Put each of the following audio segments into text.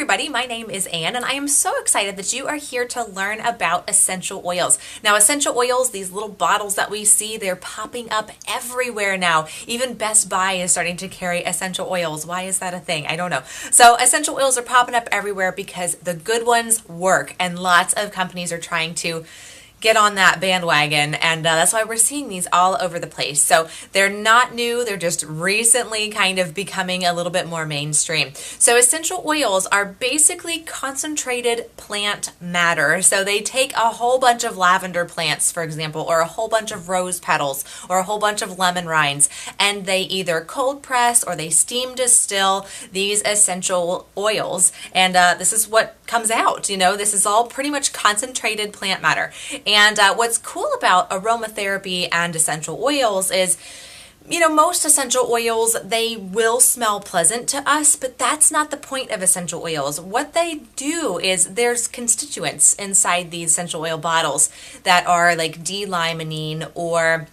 everybody, my name is Anne and I am so excited that you are here to learn about essential oils. Now essential oils, these little bottles that we see, they're popping up everywhere now. Even Best Buy is starting to carry essential oils. Why is that a thing? I don't know. So essential oils are popping up everywhere because the good ones work and lots of companies are trying to get on that bandwagon, and that's why we're seeing these all over the place. So they're not new, they're just recently kind of becoming a little bit more mainstream. So essential oils are basically concentrated plant matter. So they take a whole bunch of lavender plants, for example, or a whole bunch of rose petals, or a whole bunch of lemon rinds, and they either cold press or they steam distill these essential oils, and this is what comes out. You know, this is all pretty much concentrated plant matter. And what's cool about aromatherapy and essential oils is, you know, most essential oils, they will smell pleasant to us, but that's not the point of essential oils. What they do is there's constituents inside these essential oil bottles that are like D-limonene or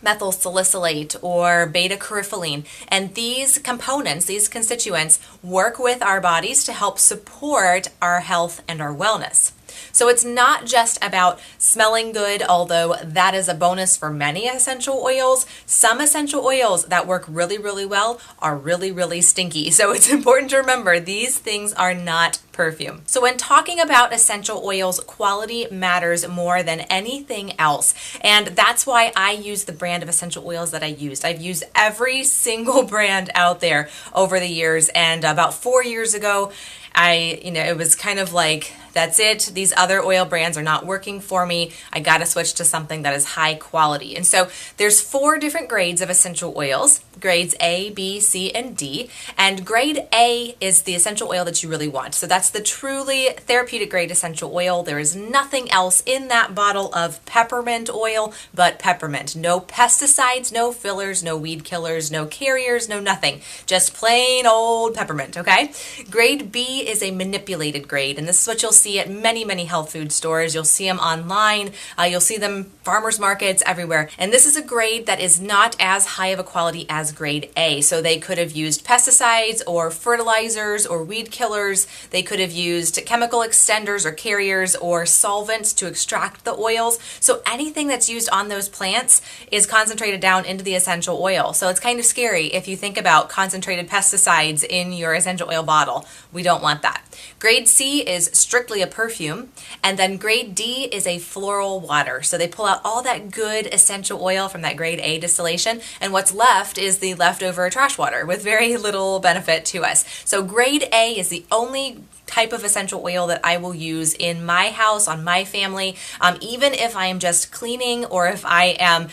methyl salicylate or beta-carotene, and these components, these constituents, work with our bodies to help support our health and our wellness. So it's not just about smelling good, although that is a bonus for many essential oils. Some essential oils that work really, really well are really, really stinky. So it's important to remember these things are not perfume. So when talking about essential oils, quality matters more than anything else. And that's why I use the brand of essential oils that I used. I've used every single brand out there over the years. And about 4 years ago, it was kind of like, that's it. These other oil brands are not working for me. I got to switch to something that is high quality. And so there's 4 different grades of essential oils, grades A, B, C, and D. And grade A is the essential oil that you really want. So that's the truly therapeutic grade essential oil. There is nothing else in that bottle of peppermint oil but peppermint. No pesticides, no fillers, no weed killers, no carriers, no nothing. Just plain old peppermint, okay? Grade B is a manipulated grade, and this is what you'll see at many, many health food stores. You'll see them online. You'll see them farmers markets everywhere. And this is a grade that is not as high of a quality as grade A. So they could have used pesticides or fertilizers or weed killers. They could have used chemical extenders or carriers or solvents to extract the oils. So anything that's used on those plants is concentrated down into the essential oil. So it's kind of scary if you think about concentrated pesticides in your essential oil bottle. We don't want that. Grade C is strictly a perfume, and then grade D is a floral water. So they pull out all that good essential oil from that grade A distillation, and what's left is the leftover trash water with very little benefit to us. So grade A is the only type of essential oil that I will use in my house, on my family, even if I am just cleaning or if I am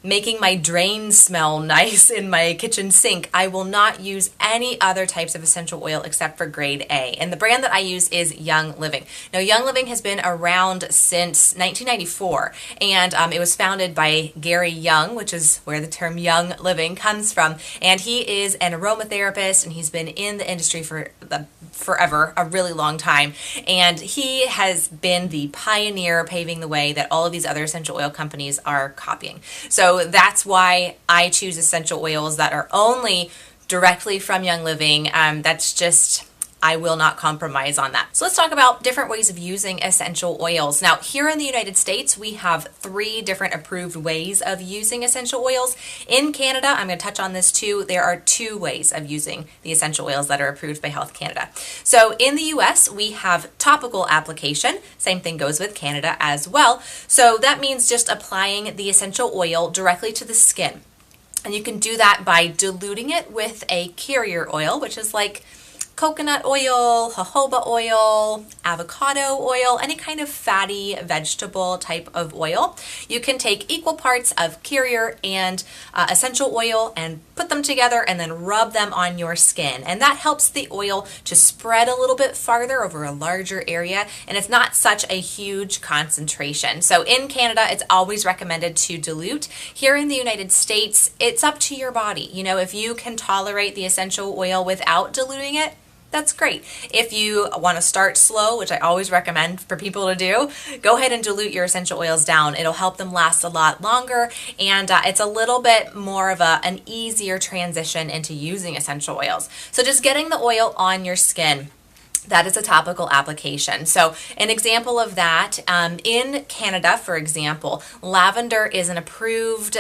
making my drain smell nice in my kitchen sink. I will not use any other types of essential oil except for grade A. And the brand that I use is Young Living. Now, Young Living has been around since 1994, and it was founded by Gary Young, which is where the term Young Living comes from. And he is an aromatherapist, and he's been in the industry for forever, a really long time. And he has been the pioneer paving the way that all of these other essential oil companies are copying. So that's why I choose essential oils that are only directly from Young Living. That's just, I will not compromise on that. So let's talk about different ways of using essential oils. Now, here in the United States, we have 3 different approved ways of using essential oils. In Canada, I'm going to touch on this too, there are 2 ways of using the essential oils that are approved by Health Canada. So in the US, we have topical application. Same thing goes with Canada as well. So that means just applying the essential oil directly to the skin. And you can do that by diluting it with a carrier oil, which is like coconut oil, jojoba oil, avocado oil, any kind of fatty vegetable type of oil. You can take equal parts of carrier and essential oil and put them together and then rub them on your skin. And that helps the oil to spread a little bit farther over a larger area, and it's not such a huge concentration. So in Canada, it's always recommended to dilute. Here in the United States, it's up to your body. You know, if you can tolerate the essential oil without diluting it, that's great. If you want to start slow, which I always recommend for people to do, go ahead and dilute your essential oils down. It'll help them last a lot longer, and it's a little bit more of an easier transition into using essential oils. So just getting the oil on your skin. That is a topical application. So an example of that, in Canada, for example, lavender is an approved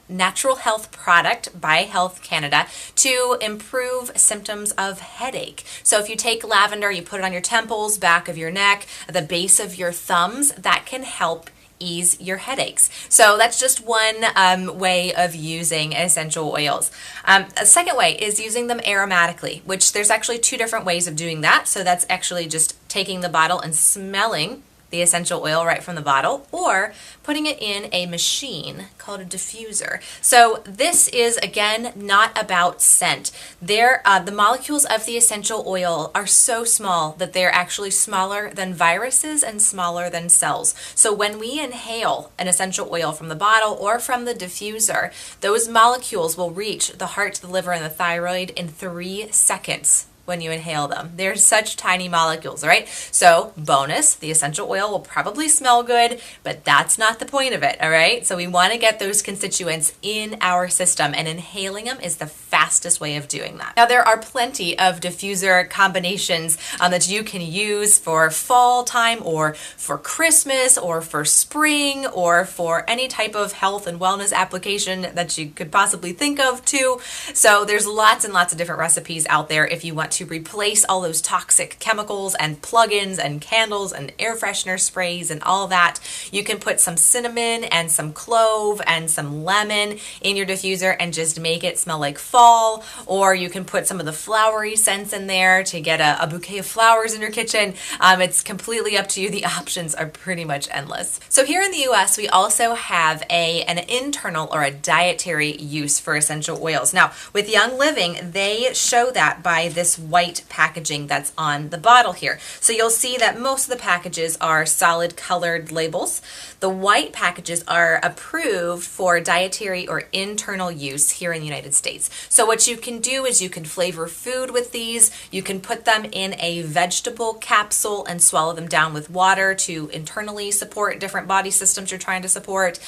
natural health product by Health Canada to improve symptoms of headache. So if you take lavender, you put it on your temples, back of your neck, the base of your thumbs, that can help ease your headaches. So that's just one way of using essential oils. A second way is using them aromatically, which there's actually two different ways of doing that. So that's actually just taking the bottle and smelling the essential oil right from the bottle, or putting it in a machine called a diffuser. So this is, again, not about scent. The molecules of the essential oil are so small that they're actually smaller than viruses and smaller than cells. So when we inhale an essential oil from the bottle or from the diffuser, those molecules will reach the heart, the liver, and the thyroid in 3 seconds. When you inhale them. They're such tiny molecules, right? So bonus, the essential oil will probably smell good, but that's not the point of it, all right? So we want to get those constituents in our system, and inhaling them is the fastest way of doing that. Now, there are plenty of diffuser combinations that you can use for fall time, or for Christmas, or for spring, or for any type of health and wellness application that you could possibly think of too. So there's lots and lots of different recipes out there if you want to replace all those toxic chemicals and plugins and candles and air freshener sprays and all that. You can put some cinnamon and some clove and some lemon in your diffuser and just make it smell like fall, or you can put some of the flowery scents in there to get a bouquet of flowers in your kitchen. It's completely up to you. The options are pretty much endless. So here in the US, we also have an internal or a dietary use for essential oils. Now, with Young Living, they show that by this white packaging that's on the bottle here. So you'll see that most of the packages are solid colored labels. The white packages are approved for dietary or internal use here in the United States. So what you can do is you can flavor food with these. You can put them in a vegetable capsule and swallow them down with water to internally support different body systems you're trying to support.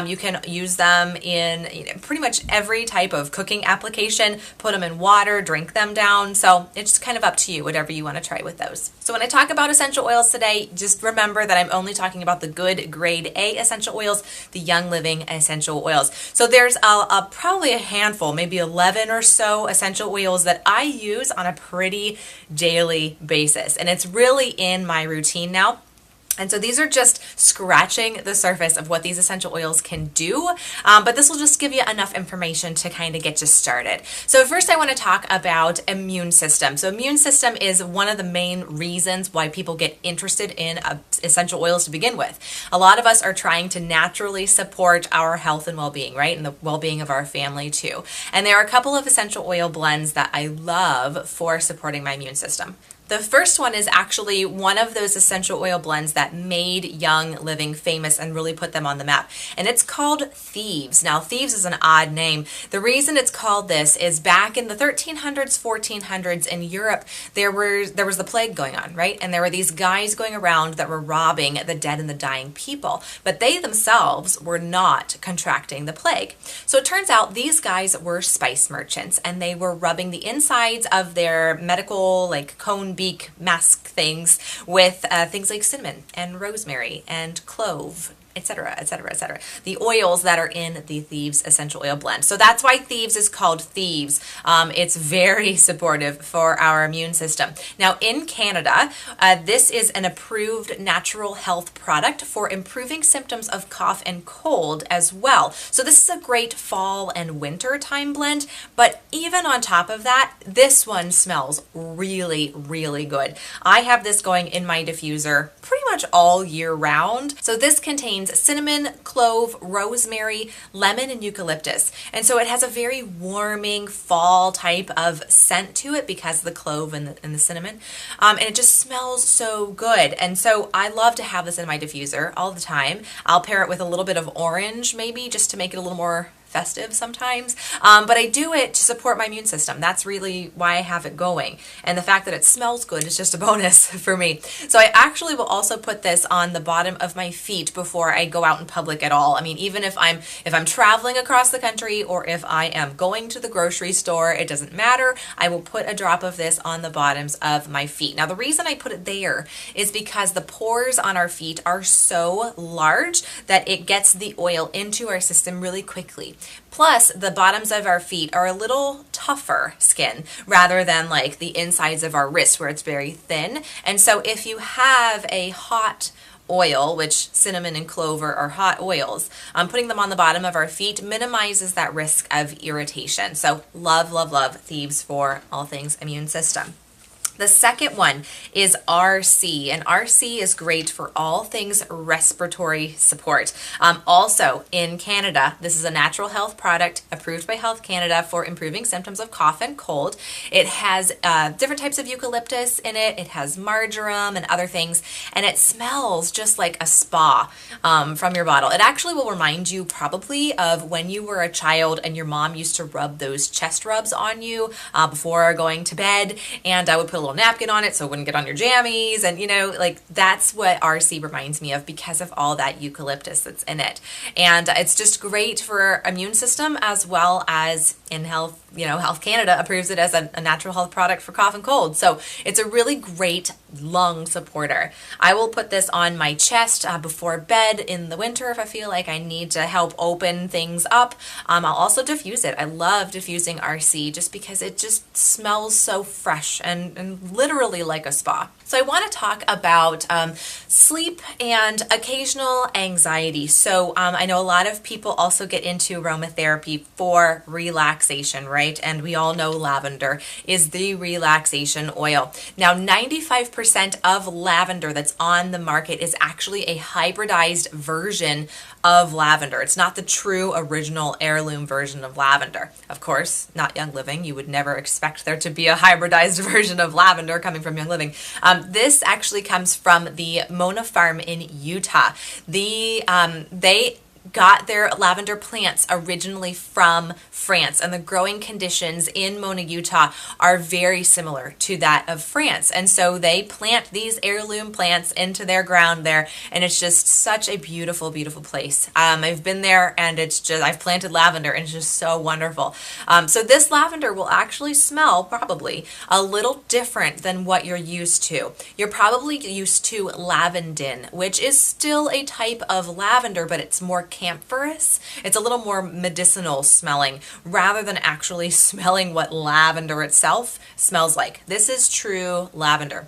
You can use them in pretty much every type of cooking application. Put them in water, drink them down. So it's kind of up to you, whatever you want to try with those. So when I talk about essential oils today, just remember that I'm only talking about the good grade A essential oils, the Young Living essential oils. So there's probably a handful, maybe 11 or so essential oils that I use on a pretty daily basis. And it's really in my routine now. And so these are just scratching the surface of what these essential oils can do, but this will just give you enough information to kind of get you started. So first I want to talk about immune system. So immune system is one of the main reasons why people get interested in essential oils to begin with. A lot of us are trying to naturally support our health and well-being, right? And the well-being of our family too. And there are a couple of essential oil blends that I love for supporting my immune system. The first one is actually one of those essential oil blends that made Young Living famous and really put them on the map. And it's called Thieves. Now, Thieves is an odd name. The reason it's called this is back in the 1300s, 1400s in Europe, there was the plague going on, right? And there were these guys going around that were robbing the dead and the dying people. But they themselves were not contracting the plague. So it turns out these guys were spice merchants, and they were rubbing the insides of their medical, like cone beak mask things with things like cinnamon and rosemary and clove, etc., etc., etc. The oils that are in the Thieves essential oil blend. So that's why Thieves is called Thieves. It's very supportive for our immune system. Now in Canada, this is an approved natural health product for improving symptoms of cough and cold as well. So this is a great fall and winter time blend, but even on top of that, this one smells really, really good. I have this going in my diffuser pretty much all year round. So this contains cinnamon, clove, rosemary, lemon, and eucalyptus. And so it has a very warming fall type of scent to it because of the clove and the cinnamon. And it just smells so good. And so I love to have this in my diffuser all the time. I'll pair it with a little bit of orange maybe just to make it a little more festive sometimes, but I do it to support my immune system. That's really why I have it going. And the fact that it smells good is just a bonus for me. So I actually will also put this on the bottom of my feet before I go out in public at all. I mean, even if I'm traveling across the country or if I am going to the grocery store, it doesn't matter. I will put a drop of this on the bottoms of my feet. Now, the reason I put it there is because the pores on our feet are so large that it gets the oil into our system really quickly. Plus, the bottoms of our feet are a little tougher skin rather than like the insides of our wrist where it's very thin. And so if you have a hot oil, which cinnamon and clover are hot oils, putting them on the bottom of our feet minimizes that risk of irritation. So love, love, love Thieves for all things immune system. The second one is RC, and RC is great for all things respiratory support. Also in Canada, this is a natural health product approved by Health Canada for improving symptoms of cough and cold. It has different types of eucalyptus in it. It has marjoram and other things, and it smells just like a spa from your bottle. It actually will remind you probably of when you were a child and your mom used to rub those chest rubs on you before going to bed, and I would put a little napkin on it so it wouldn't get on your jammies, and you know, like that's what RC reminds me of because of all that eucalyptus that's in it. And it's just great for immune system as well as in health. You know, Health Canada approves it as a natural health product for cough and cold. So it's a really great lung supporter. I will put this on my chest before bed in the winter if I feel like I need to help open things up. I'll also diffuse it. I love diffusing RC just because it just smells so fresh and literally like a spa. So I want to talk about sleep and occasional anxiety. So I know a lot of people also get into aromatherapy for relaxation, right? And we all know lavender is the relaxation oil. Now, 95% of lavender that's on the market is actually a hybridized version of lavender. It's not the true original heirloom version of lavender. Of course, not Young Living. You would never expect there to be a hybridized version of lavender coming from Young Living. This actually comes from the Mona Farm in Utah. They got their lavender plants originally from France, and the growing conditions in Mona, Utah are very similar to that of France. And so they plant these heirloom plants into their ground there, and it's just such a beautiful, beautiful place. I've been there, and I've planted lavender, and it's just so wonderful. So this lavender will actually smell probably a little different than what you're used to. You're probably used to lavandin, which is still a type of lavender, but it's more camphorous. It's a little more medicinal smelling rather than actually smelling what lavender itself smells like. This is true lavender.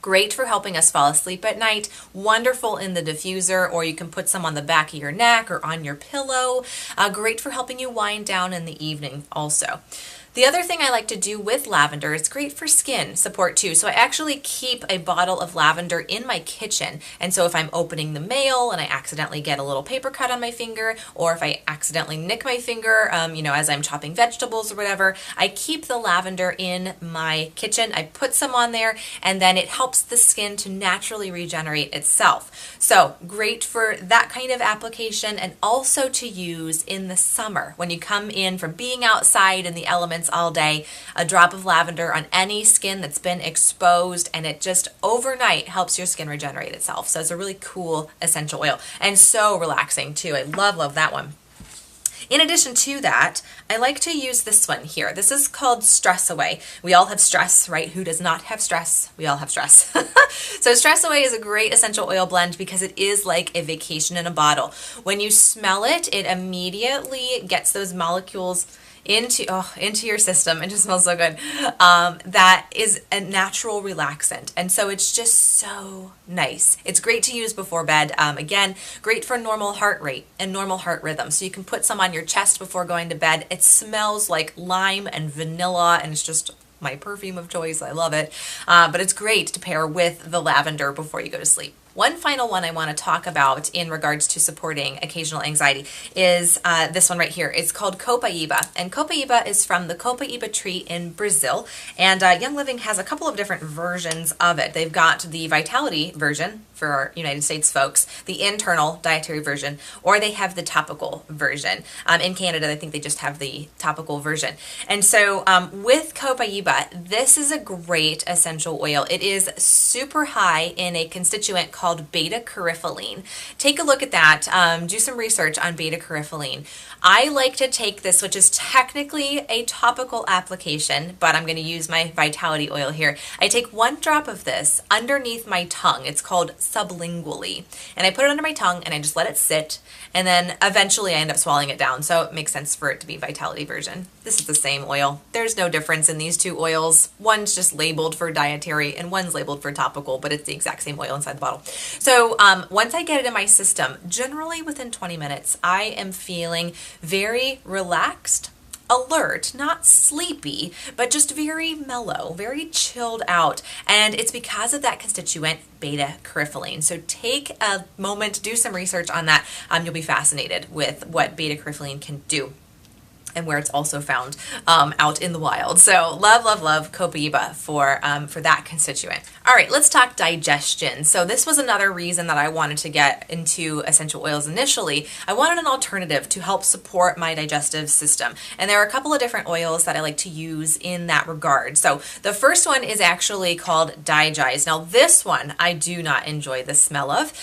Great for helping us fall asleep at night, wonderful in the diffuser, or you can put some on the back of your neck or on your pillow. Great for helping you wind down in the evening also. The other thing I like to do with lavender, it's great for skin support too. So I actually keep a bottle of lavender in my kitchen. And so if I'm opening the mail and I accidentally get a little paper cut on my finger, or if I accidentally nick my finger, as I'm chopping vegetables or whatever, I keep the lavender in my kitchen. I put some on there, and then it helps the skin to naturally regenerate itself. So great for that kind of application, and also to use in the summer when you come in from being outside in the elements all day. A drop of lavender on any skin that's been exposed, and it just overnight helps your skin regenerate itself. So it's a really cool essential oil, and so relaxing too. I love, love that one. In addition to that, I like to use this one here. This is called Stress Away. We all have stress, right? Who does not have stress? We all have stress. So Stress Away is a great essential oil blend because it is like a vacation in a bottle. When you smell it, it immediately gets those molecules into your system. It just smells so good. That is a natural relaxant, and so it's just so nice. It's great to use before bed. Again, great for normal heart rate and normal heart rhythm. So you can put some on your chest before going to bed. It smells like lime and vanilla, and it's just my perfume of choice. I love it. But it's great to pair with the lavender before you go to sleep. One final one I want to talk about in regards to supporting occasional anxiety is this one right here. It's called Copaiba, and Copaiba is from the Copaiba tree in Brazil, and Young Living has a couple of different versions of it. They've got the Vitality version for our United States folks, the internal dietary version, or they have the topical version. In Canada, I think they just have the topical version. And so with Copaiba, this is a great essential oil. It is super high in a constituent called beta-carotene. Take a look at that. Do some research on beta-carotene. I like to take this, which is technically a topical application, but I'm going to use my Vitality oil here. I take 1 drop of this underneath my tongue. It's called sublingually. And I put it under my tongue and I just let it sit. And then eventually I end up swallowing it down. So it makes sense for it to be Vitality version. This is the same oil. There's no difference in these two oils. One's just labeled for dietary and one's labeled for topical, but it's the exact same oil inside the bottle. So once I get it in my system, generally within 20 minutes, I am feeling very relaxed, alert, not sleepy, but just very mellow, very chilled out. And it's because of that constituent beta-carotene. So take a moment, do some research on that. You'll be fascinated with what beta-carotene can do and where it's also found out in the wild. So love, love, love Copaiba for that constituent. All right, let's talk digestion. So this was another reason that I wanted to get into essential oils initially. I wanted an alternative to help support my digestive system. And there are a couple of different oils that I like to use in that regard. So the first one is actually called Digize. Now this one, I do not enjoy the smell of.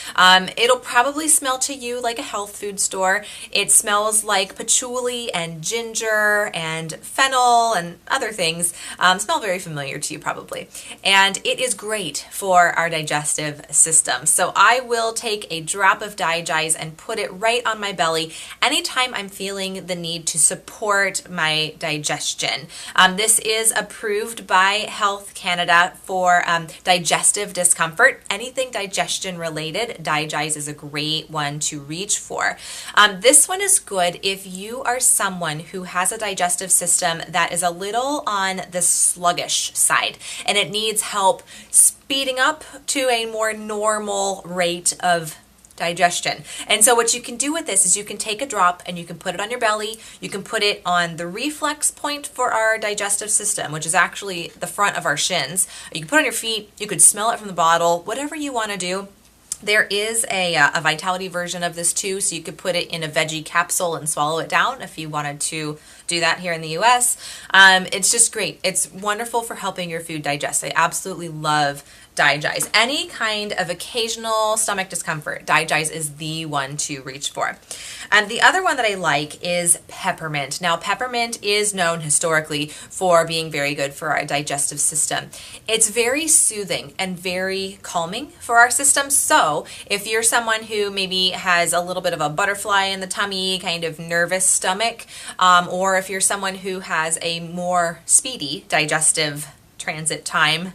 It'll probably smell to you like a health food store. It smells like patchouli and ginger and fennel and other things. Smell very familiar to you probably. And it is great for our digestive system. So I will take a drop of Digize and put it right on my belly anytime I'm feeling the need to support my digestion. This is approved by Health Canada for digestive discomfort. Anything digestion related, Digize is a great one to reach for. This one is good if you are someone who has a digestive system that is a little on the sluggish side and it needs help speeding up to a more normal rate of digestion. And so what you can do with this is you can take a drop and you can put it on your belly. You can put it on the reflex point for our digestive system, which is actually the front of our shins. You can put it on your feet. You could smell it from the bottle, whatever you want to do. There is a Vitality version of this too, so you could put it in a veggie capsule and swallow it down if you wanted to do that here in the US. It's just great. It's wonderful for helping your food digest. I absolutely love Digize. Any kind of occasional stomach discomfort, Digize is the one to reach for. And the other one that I like is peppermint. Now, peppermint is known historically for being very good for our digestive system. It's very soothing and very calming for our system. So if you're someone who maybe has a little bit of a butterfly in the tummy, kind of nervous stomach, or if you're someone who has a more speedy digestive transit time,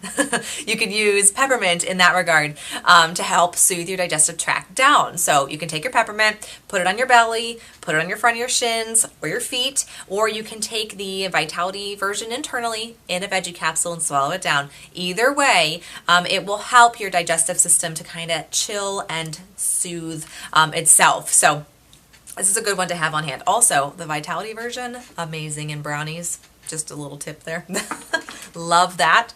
you could use peppermint in that regard to help soothe your digestive tract down. So you can take your peppermint, put it on your belly, put it on your front of your shins or your feet, or you can take the Vitality version internally in a veggie capsule and swallow it down. Either way, it will help your digestive system to kind of chill and soothe itself. So this is a good one to have on hand. Also, the Vitality version, amazing in brownies. Just a little tip there. Love that.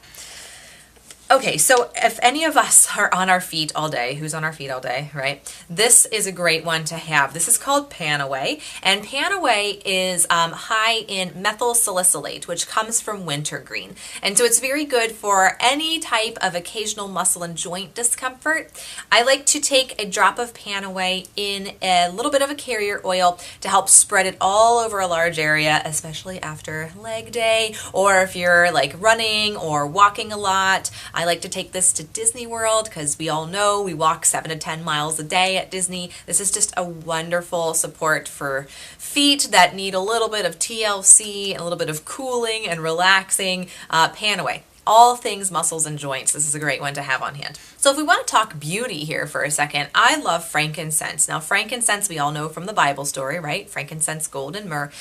Okay, so if any of us are on our feet all day, who's on our feet all day, right? This is a great one to have. This is called Panaway, and Panaway is high in methyl salicylate, which comes from wintergreen. And so it's very good for any type of occasional muscle and joint discomfort. I like to take a drop of Panaway in a little bit of a carrier oil to help spread it all over a large area, especially after leg day, or if you're like running or walking a lot. I like to take this to Disney World because we all know we walk 7 to 10 miles a day at Disney. This is just a wonderful support for feet that need a little bit of TLC, a little bit of cooling and relaxing. Panaway. all things muscles and joints. This is a great one to have on hand. So if we want to talk beauty here for a second, I love frankincense. Now frankincense we all know from the Bible story, right? Frankincense, gold, and myrrh.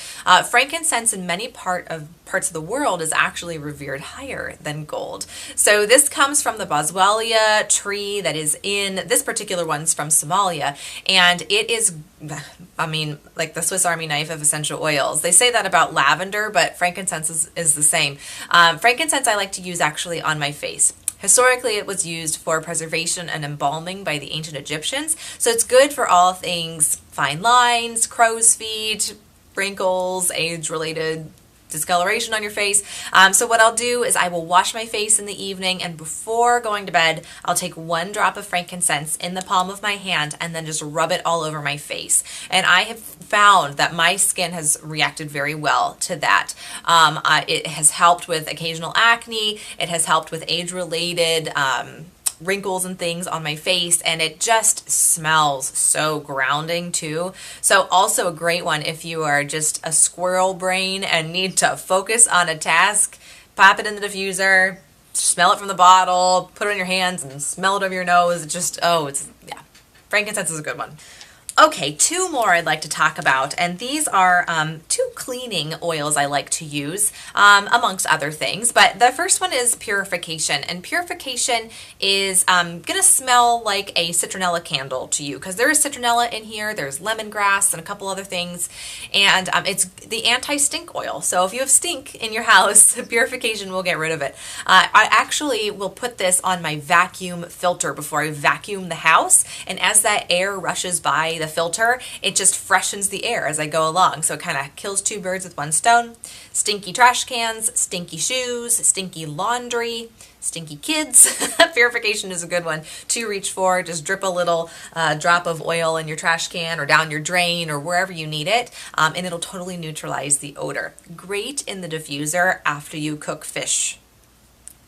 Frankincense in many parts of the world is actually revered higher than gold. So this comes from the boswellia tree that is in, this particular one's from Somalia, and it is, I mean, like the Swiss Army knife of essential oils. They say that about lavender, but frankincense is the same. Frankincense I like to use actually on my face. Historically, it was used for preservation and embalming by the ancient Egyptians. So it's good for all things fine lines, crow's feet, wrinkles, age-related discoloration on your face. So what I'll do is I will wash my face in the evening, and before going to bed, I'll take 1 drop of frankincense in the palm of my hand and then just rub it all over my face. And I have found that my skin has reacted very well to that. It has helped with occasional acne. It has helped with age-related wrinkles and things on my face, and it just smells so grounding too. So also a great one if you are just a squirrel brain and need to focus on a task. Pop it in the diffuser, smell it from the bottle, put it on your hands and smell it over your nose. Yeah, frankincense is a good one. Okay, 2 more I'd like to talk about, and these are 2 cleaning oils I like to use, amongst other things. But the first one is purification, and purification is going to smell like a citronella candle to you, because there is citronella in here, there's lemongrass and a couple other things, and it's the anti-stink oil. So if you have stink in your house, purification will get rid of it. I actually will put this on my vacuum filter before I vacuum the house, and as that air rushes by the filter, it just freshens the air as I go along. So it kind of kills 2 birds with 1 stone. Stinky trash cans, stinky shoes, stinky laundry, stinky kids. Purification is a good one to reach for. Just drip a little drop of oil in your trash can or down your drain or wherever you need it, and it'll totally neutralize the odor. Great in the diffuser after you cook fish.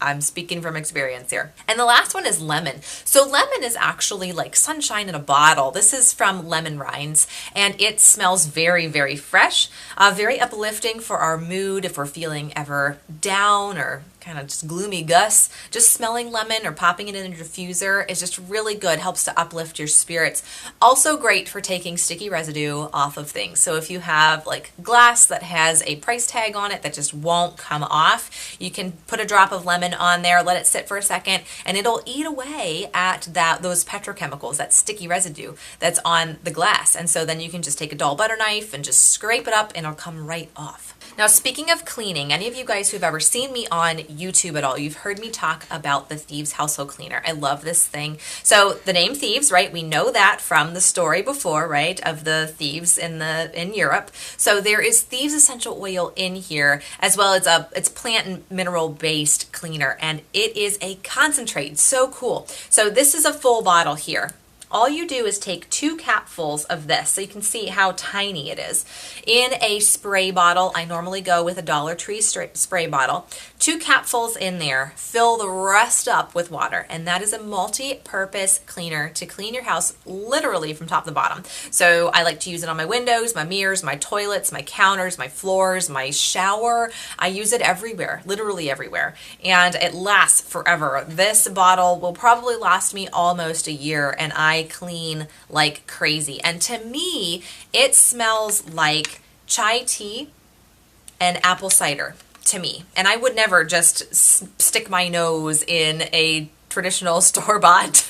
I'm speaking from experience here. And the last one is lemon. So lemon is actually like sunshine in a bottle. This is from Lemon Rinds, and it smells very, very fresh, very uplifting for our mood if we're feeling ever down or kind of just gloomy Gus. Just smelling lemon or popping it in a diffuser is just really good, helps to uplift your spirits. Also great for taking sticky residue off of things. So if you have like glass that has a price tag on it that just won't come off, you can put a drop of lemon on there, let it sit for a second, and it'll eat away at those petrochemicals, that sticky residue that's on the glass. And so then you can just take a dull butter knife and just scrape it up and it'll come right off. Now, speaking of cleaning, any of you guys who've ever seen me on YouTube at all, you've heard me talk about the Thieves Household Cleaner. I love this thing. So the name Thieves, right? We know that from the story before, right? Of the thieves in Europe. So there is Thieves Essential Oil in here, as well as it's plant and mineral based cleaner, and it is a concentrate. So cool. So this is a full bottle here. All you do is take 2 capfuls of this, so you can see how tiny it is, in a spray bottle. I normally go with a Dollar Tree spray bottle. 2 capfuls in there, fill the rest up with water, and that is a multi-purpose cleaner to clean your house literally from top to bottom. So I like to use it on my windows, my mirrors, my toilets, my counters, my floors, my shower. I use it everywhere, literally everywhere, and it lasts forever. This bottle will probably last me almost a year, and I clean like crazy. And to me, it smells like chai tea and apple cider to me. And I would never just stick my nose in a traditional store-bought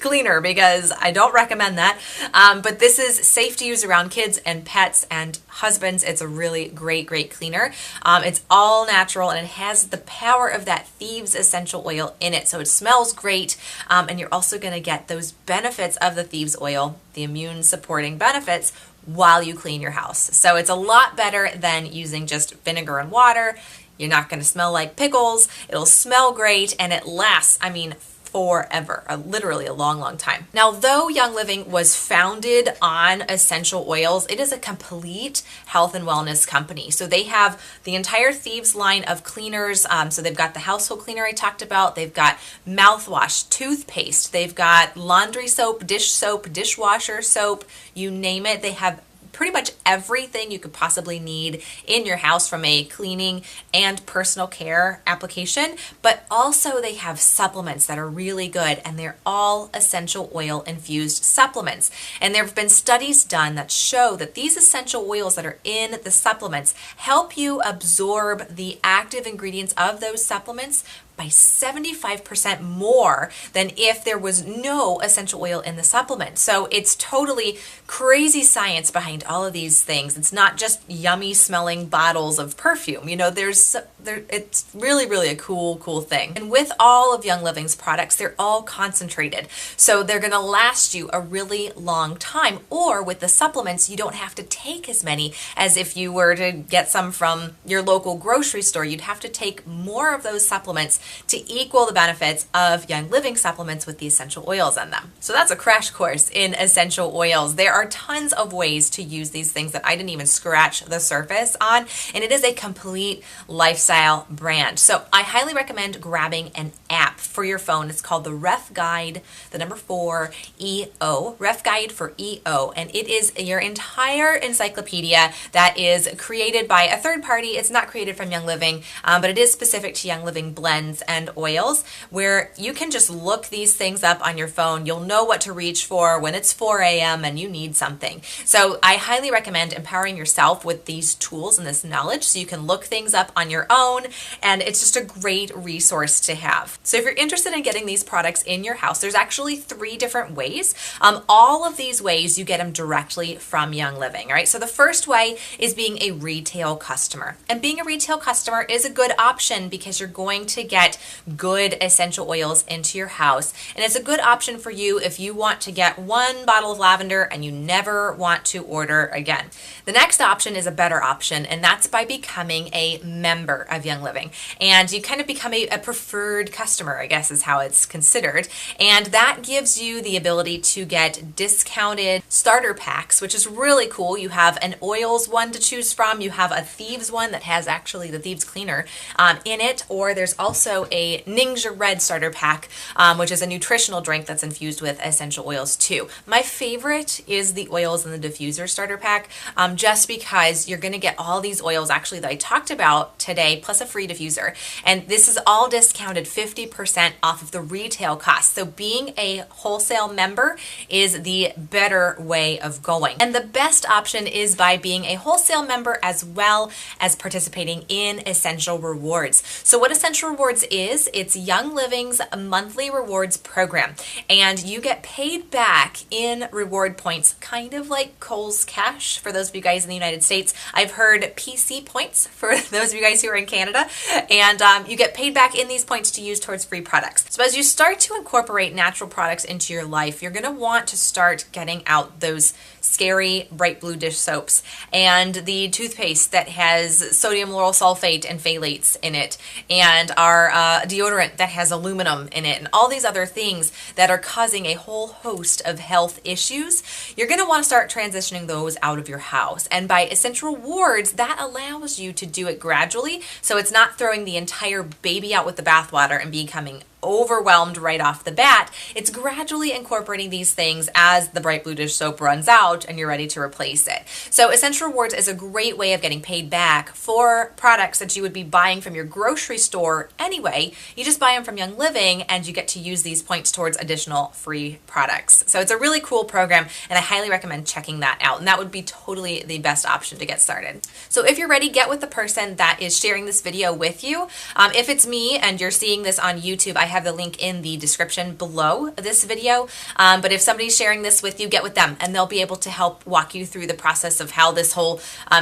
cleaner, because I don't recommend that. But this is safe to use around kids and pets and husbands. It's a really great, great cleaner. It's all natural, and it has the power of that Thieves Essential Oil in it. So it smells great, and you're also going to get those benefits of the Thieves Oil, the immune supporting benefits, while you clean your house. So it's a lot better than using just vinegar and water. You're not going to smell like pickles. It'll smell great, and it lasts, I mean, forever, literally a long, long time. Now, though Young Living was founded on essential oils, it is a complete health and wellness company. So they have the entire Thieves line of cleaners. So they've got the household cleaner I talked about. They've got mouthwash, toothpaste. They've got laundry soap, dishwasher soap, you name it. They have pretty much everything you could possibly need in your house from a cleaning and personal care application, but also they have supplements that are really good, and they're all essential oil infused supplements. And there have been studies done that show that these essential oils that are in the supplements help you absorb the active ingredients of those supplements by 75% more than if there was no essential oil in the supplement. So it's totally crazy science behind all of these things. It's not just yummy smelling bottles of perfume. You know, it's really, really a cool thing. And with all of Young Living's products, they're all concentrated. So they're gonna last you a really long time. Or with the supplements, you don't have to take as many as if you were to get some from your local grocery store. You'd have to take more of those supplements to equal the benefits of Young Living supplements with the essential oils in them. So that's a crash course in essential oils. There are tons of ways to use these things that I didn't even scratch the surface on, and it is a complete lifestyle brand. So I highly recommend grabbing an app for your phone. It's called the Ref Guide, the number 4 EO, Ref Guide for EO, and it is your entire encyclopedia that is created by a third party. It's not created from Young Living, but it is specific to Young Living blends and oils, where you can just look these things up on your phone. You'll know what to reach for when it's 4 a.m. and you need something. So I highly recommend empowering yourself with these tools and this knowledge so you can look things up on your own, and it's just a great resource to have. So if you're interested in getting these products in your house, there's actually 3 different ways. All of these ways you get them directly from Young Living, right? So the first way is being a retail customer. And being a retail customer is a good option because you're going to get good essential oils into your house. And it's a good option for you if you want to get 1 bottle of lavender and you never want to order again. The next option is a better option, and that's by becoming a member of Young Living. And you kind of become a preferred customer, I guess is how it's considered. And that gives you the ability to get discounted starter packs, which is really cool. You have an oils one to choose from. You have a thieves one that has actually the thieves cleaner in it, or there's also a Ninja Red starter pack, which is a nutritional drink that's infused with essential oils too. My favorite is the oils and the diffuser starter pack, just because you're going to get all these oils actually that I talked about today, plus a free diffuser. And this is all discounted 50% off of the retail cost. So being a wholesale member is the better way of going. And the best option is by being a wholesale member as well as participating in Essential Rewards. So what Essential Rewards is, it's Young Living's monthly rewards program, and you get paid back in reward points, kind of like Kohl's Cash for those of you guys in the United States. I've heard PC points for those of you guys who are in Canada, and you get paid back in these points to use towards free products. So as you start to incorporate natural products into your life, you're going to want to start getting out those scary bright blue dish soaps and the toothpaste that has sodium lauryl sulfate and phthalates in it, and our deodorant that has aluminum in it, and all these other things that are causing a whole host of health issues. You're going to want to start transitioning those out of your house. And by Essential Rewards, that allows you to do it gradually, so it's not throwing the entire baby out with the bathwater and becoming overwhelmed right off the bat. It's gradually incorporating these things as the bright blue dish soap runs out and you're ready to replace it. So Essential Rewards is a great way of getting paid back for products that you would be buying from your grocery store anyway. You just buy them from Young Living and you get to use these points towards additional free products. So it's a really cool program, and I highly recommend checking that out. And that would be totally the best option to get started. So if you're ready, get with the person that is sharing this video with you. If it's me and you're seeing this on YouTube, I have the link in the description below this video, but if somebody's sharing this with you, get with them and they'll be able to help walk you through the process of how this whole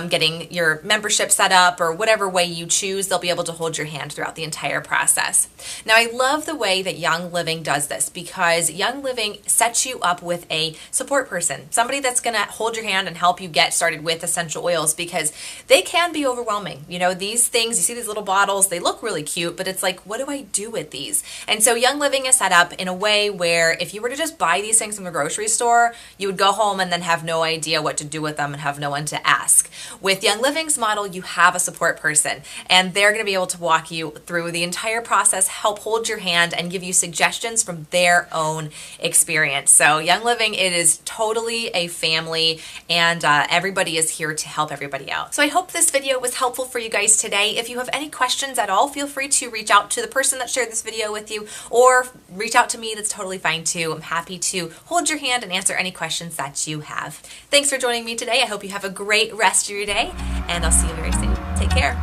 getting your membership set up, or whatever way you choose, they'll be able to hold your hand throughout the entire process. Now I love the way that Young Living does this, because Young Living sets you up with a support person, somebody that's going to hold your hand and help you get started with essential oils, because they can be overwhelming. You know, these things, you see these little bottles, they look really cute, but it's like, what do I do with these? And so Young Living is set up in a way where if you were to just buy these things from the grocery store, you would go home and then have no idea what to do with them and have no one to ask. With Young Living's model, you have a support person, and they're going to be able to walk you through the entire process, help hold your hand, and give you suggestions from their own experience. So Young Living, it is totally a family, and everybody is here to help everybody out. So I hope this video was helpful for you guys today. If you have any questions at all, feel free to reach out to the person that shared this video with you, or reach out to me. That's totally fine too. I'm happy to hold your hand and answer any questions that you have. Thanks for joining me today. I hope you have a great rest of your day, and I'll see you very soon. Take care.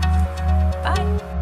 Bye.